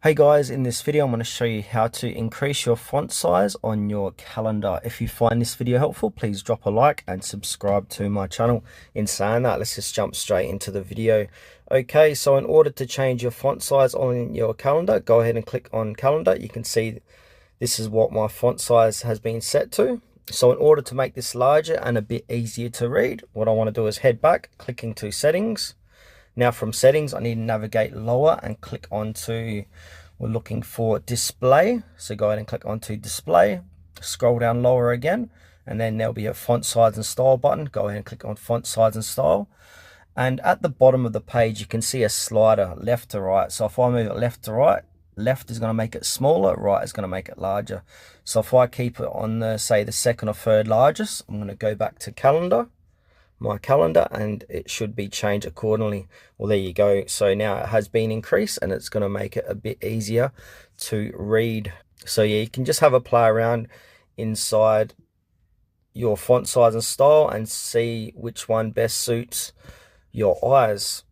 Hey guys, in this video I'm going to show you how to increase your font size on your calendar. If you find this video helpful, please drop a like and subscribe to my channel. In saying that, let's just jump straight into the video. Okay, so in order to change your font size on your calendar, go ahead and click on calendar. You can see this is what my font size has been set to. So in order to make this larger and a bit easier to read, what I want to do is head back, click into settings. Now from settings, I need to navigate lower and click onto, we're looking for display. So go ahead and click onto display, scroll down lower again, and then there'll be a font size and style button. Go ahead and click on font size and style. And at the bottom of the page, you can see a slider left to right. So if I move it left to right, left is going to make it smaller, right is going to make it larger. So if I keep it on the, say, the second or third largest, I'm going to go back to calendar, my calendar, and it should be changed accordingly. Well, there you go. So now it has been increased and it's going to make it a bit easier to read. So yeah, you can just have a play around inside your font size and style and see which one best suits your eyes.